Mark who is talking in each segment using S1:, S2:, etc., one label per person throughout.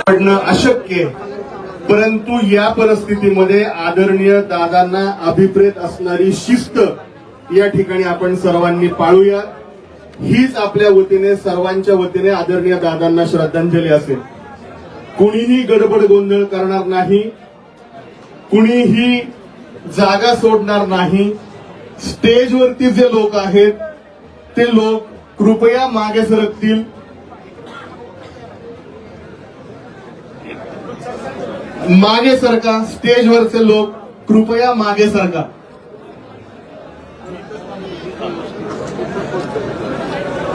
S1: पडणं अशक्य आहे। परंतु या परिस्थितीमध्ये आदरणीय दादांना अभिप्रेत असणारी शिस्त या ठिकाणी आपण सर्वांनी पाळूया। हीच आपल्या वतीने सर्वांच्या वतीने आदरणीय दादांना श्रद्धांजली असेल। कुणीही गडबड गोंधळ करणार नाही, कुणीही जागा सोडणार नाही। स्टेजवरती जे लोक आहेत ते लोक कृपया मागे सरकतील। मागे सरका, स्टेजवरचे लोक कृपया मागे सरका।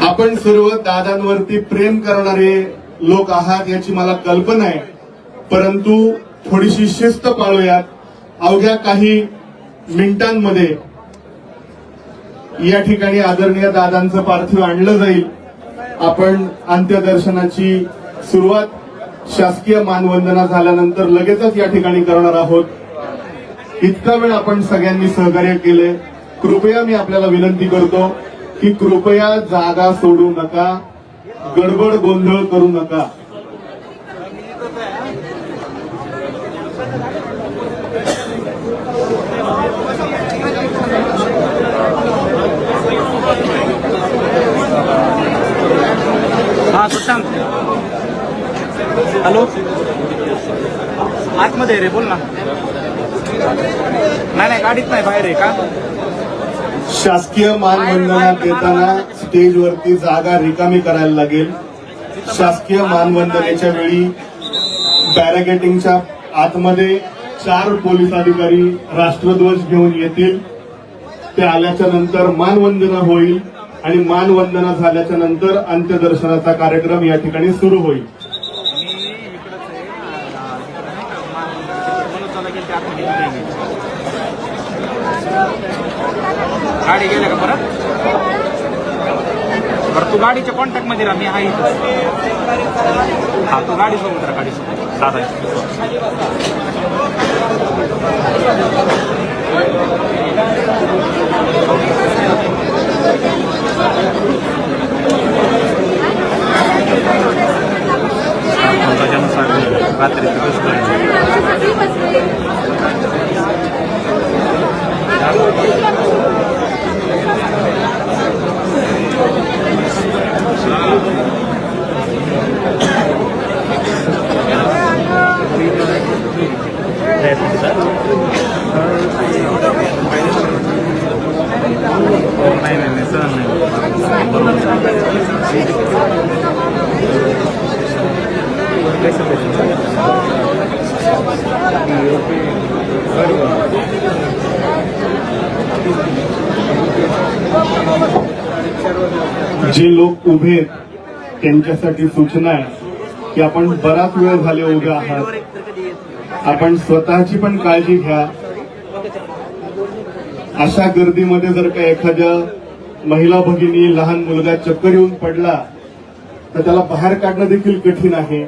S1: आपण सर्व दादांवरती प्रेम करणारे लोक आहात याची मला कल्पना आहे, परंतु थोडीशी शिस्त पाळूयात। अवघ्या काही मिनिटांमध्ये या ठिकाणी आदरणीय दादांचं पार्थिव आणलं जाईल। आपण अंत्यदर्शनाची सुरुवात शासकीय मानवंदना झाल्यानंतर लगेचच या ठिकाणी करणार आहोत। इतका वेळ आपण सगळ्यांनी सहकार्य केले। कृपया मी आपल्याला विनंती करतो की कृपया जागा सोडू नका, गडबड गोंधळ करू नका।
S2: हा सुशांत, हॅलो, आतमध्ये रे, बोल ना। नाही गाडीत नाही, बाहेर आहे का?
S1: शासकीय मानवंदना देताना स्टेजवरती जागा रिकामी करायला लागेल। शासकीय मानवंदनेच्या वेळी बॅरिकेडिंगच्या आतमध्ये 4 पोलीस अधिकारी राष्ट्रध्वज घेऊन येतील। ते आल्याच्या नंतर मानवंदना होईल आणि मानवंदना झाल्याच्या नंतर अंत्यदर्शनाचा कार्यक्रम या ठिकाणी सुरू होईल।
S2: गाडी गेल्या का परत? बरं, तू गाडीच्या कॉन्टॅक्ट मध्ये राहा, मी आहे। हा, तू गाडी सोबत राहा, गाडी सोबत दादा। रात्री
S1: जे लोक उभे आहेत त्यांच्यासाठी सूचना आहे की आपण बराच वेळ झाले उभे आहात, आपण स्वतःची पण काळजी घ्या। अशा गर्दीमध्ये जर का एखाद्या महिला भगिनी, लहान मुलगा चक्कर येऊन पडला तर त्याला बाहेर काढणं देखील कठीण आहे।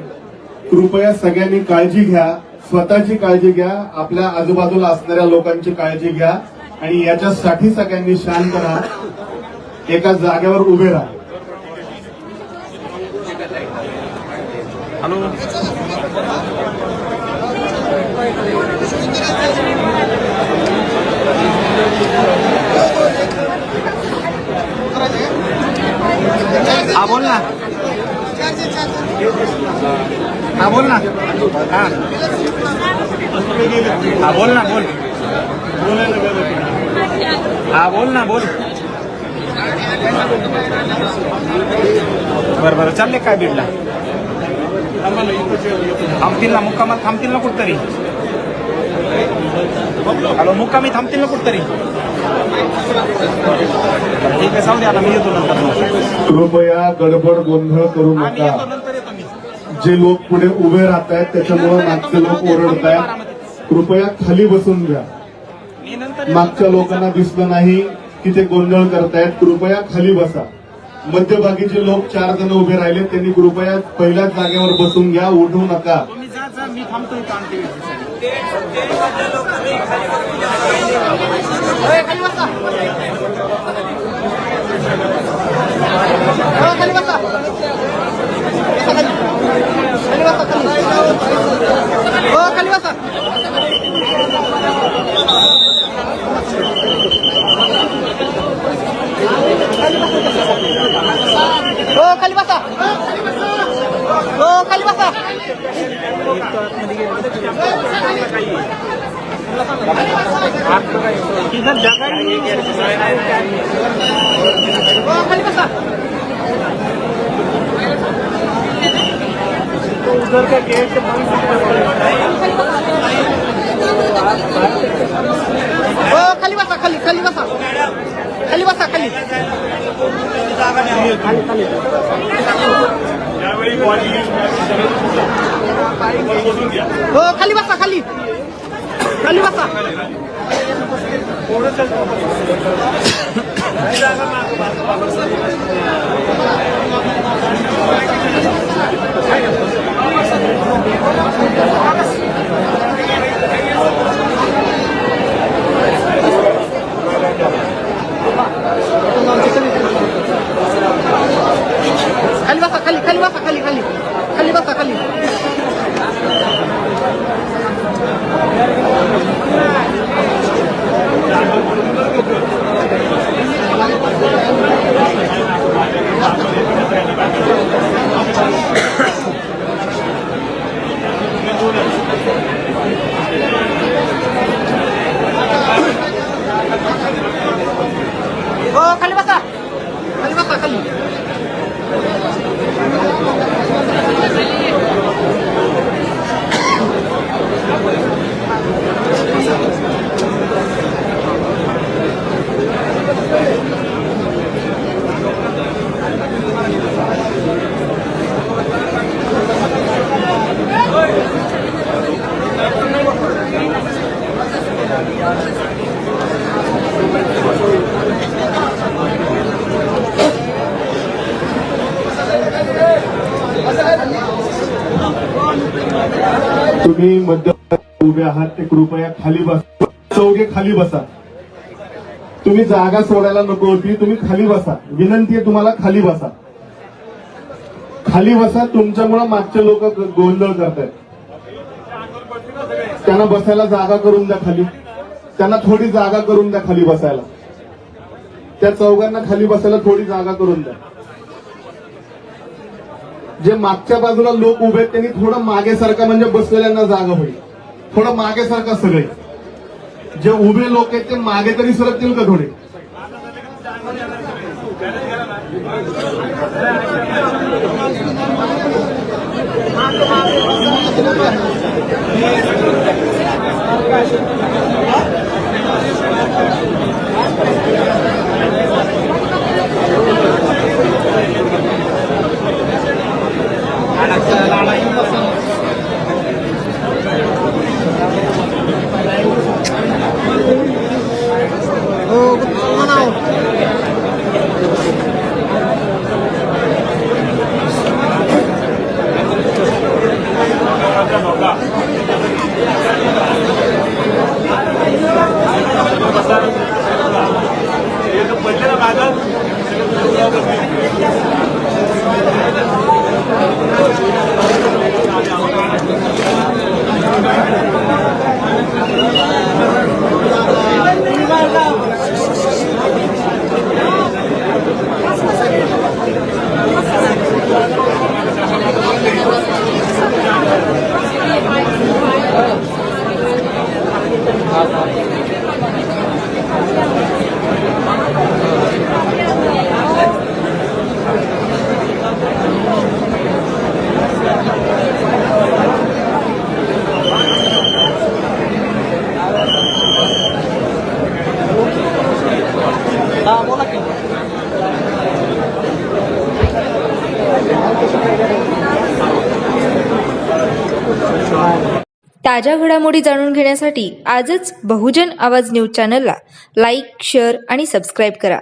S1: कृपया सगळ्यांनी काळजी घ्या, स्वतःची काळजी घ्या, आपल्या आजूबाजूला असणाऱ्या लोकांची काळजी घ्या आणि याच्यासाठी सगळ्यांनी शांत राहा, एका जागेवर उभे राहा।
S2: हॅलो, हा बोल ना, हा बोल ना, हा बोल ना, बोल, हा बोल ना, बोल। बरं चालले काय बीडला? थांबतील ना, मुक्कामात थांबतील ना कुठतरी? हॅलो, मुक्कामी थांबतील ना कुठतरी? ठीक आहे, जाऊ दे, आता मी येतो नंतर।
S1: कृपया गडबड गोंधळ करू नका। जे लोक पुढे उभे राहत आहेत त्याच्यामुळे मागचे लोक ओरडत आहेत, कृपया खाली बसून घ्या। मागच्या लोकांना दिसलं नाही की ते गोंधळ करतायत, कृपया खाली बसा। मध्यभागी जे लोक 4 जण उभे राहिले त्यांनी कृपया पहिल्याच जागेवर बसून घ्या, उठू नका।
S2: मी थांबतोय खाली बसा।
S3: बसा. हो खाली बसा. हो खाली बसा. हो खाली बसा.
S2: उधर का गेट बंद
S3: हो खाली बसा. खाली खाली बसा. खाली बसा. खाली हो खाली बसा. खाली खाली बसा. खाली बसा. खाली खाली बसा. खाली खाली खाली बसा. खाली हो खाली बसा. खाली बसा. खाली
S1: तुम्ही मध्य उभे आहात ते कृपया खाली बसा. चौघे खाली बसा. तुम्ही जागा सोडायला नको होती. तुम्ही खाली बसा. विनंती आहे तुम्हाला, खाली बसा. खाली बसा. तुमच्यामुळे मागचे लोक गोंधळ करतायत. त्यांना बसायला जागा करून द्या खाली. त्यांना थोडी जागा करून द्या खाली बसायला. त्या चौघांना खाली बसायला थोडी जागा करून द्या. जे मागच्या बाजूला लोक उभे आहेत त्यांनी थोडं मागे सारखा, म्हणजे बसलेल्यांना जागा होईल. थोडं मागे सारखा सगळे. जे उभे लोक आहेत ते मागे तरी सरकतील का थोडे?
S4: ताज्या घडामोडी जाणून घेण्यासाठी आजच बहुजन आवाज न्यूज चॅनलला लाईक, शेअर आणि सबस्क्राईब करा.